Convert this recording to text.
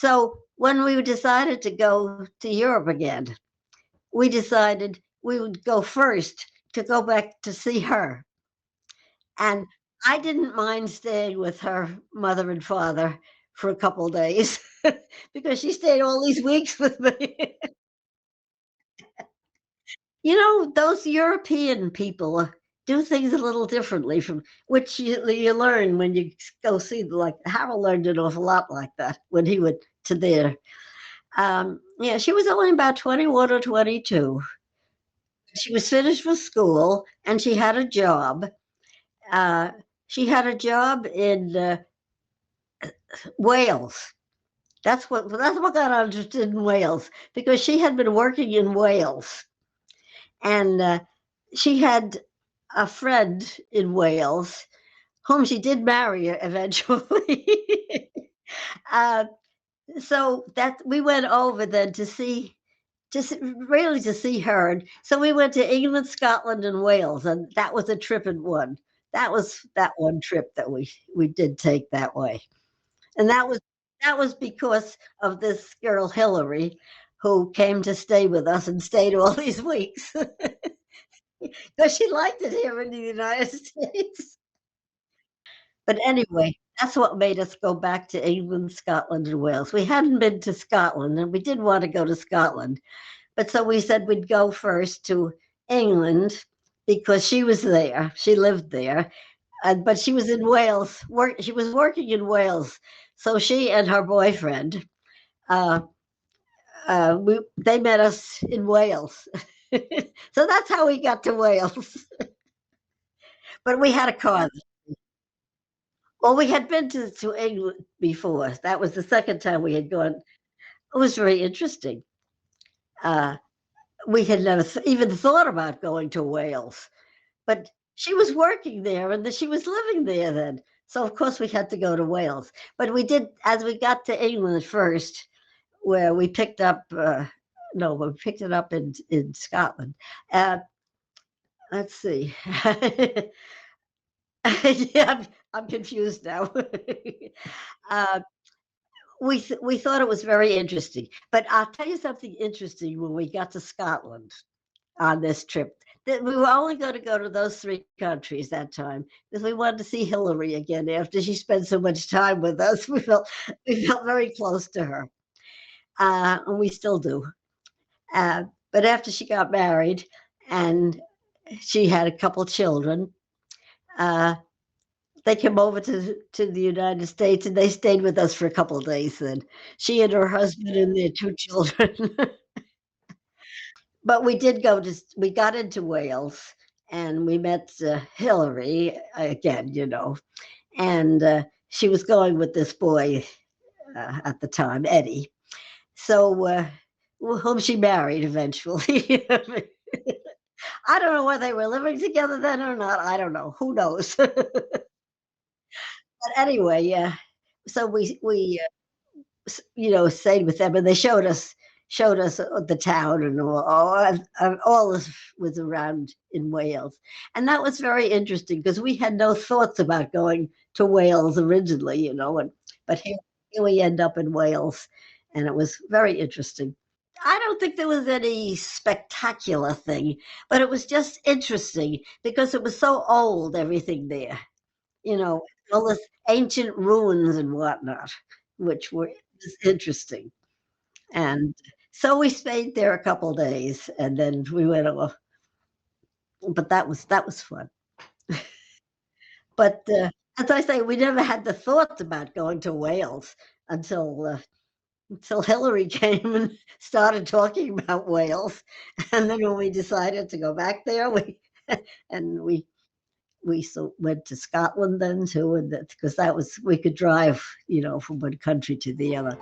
So when we decided to go to Europe again, we decided we would go first to go back to see her. And I didn't mind staying with her mother and father for a couple days because she stayed all these weeks with me. Those European people do things a little differently from which you learn when you go see, like, Harold learned an awful lot like that when he went to there. Yeah, she was only about 21 or 22. She was finished with school and she had a job. Uh, she had a job in Wales. That's what got her interested in Wales because she had been working in Wales, and she had a friend in Wales whom she did marry eventually. uh, so that we went over then to see, just really to see her. And so we went to England, Scotland, and Wales, and that was a trip in one. That was that one trip that we did take that way. And that was because of this girl Hillary, who came to stay with us and stayed all these weeks because she liked it here in the United States. But anyway, that's what made us go back to England, Scotland, and Wales. We hadn't been to Scotland, and we did want to go to Scotland, but so we said we'd go first to England because she was there. She lived there, but she was in Wales. She was working in Wales, so she and her boyfriend, uh, they met us in Wales. So that's how we got to Wales. But we had a car. Well, we had been to England before. That was the second time we had gone. It was very interesting. Uh, we had never even thought about going to Wales, but she was working there and she was living there then. So of course we had to go to Wales. But we did, as we got to England first, where we picked up. No, we picked it up in Scotland. Uh, let's see. Yeah, I'm confused now. uh, we thought it was very interesting, but I'll tell you something interesting when we got to Scotland on this trip. That we were only going to go to those three countries that time because we wanted to see Hillary again after she spent so much time with us. We felt very close to her, and we still do. But after she got married and she had a couple children, uh, they came over to the United States and they stayed with us for a couple of days. Then she and her husband and their two children. But we got into Wales and we met Hillary again, and she was going with this boy at the time, Eddie. So, whom she married eventually. I don't know whether they were living together then or not. I don't know. Who knows? But anyway, yeah. So stayed with them, and they showed us the town and all this was around in Wales, and that was very interesting because we had no thoughts about going to Wales originally, and but here we end up in Wales, and it was very interesting. I don't think there was any spectacular thing, but it was just interesting because it was so old, everything there, you know, all this ancient ruins and whatnot, which were was interesting. And so we stayed there a couple days and then we went off. But that was fun. But as I say, we never had the thoughts about going to Wales until Hillary came and started talking about Wales, and then when we decided to go back there, we and we went to Scotland then too, and that because that was we could drive, from one country to the other.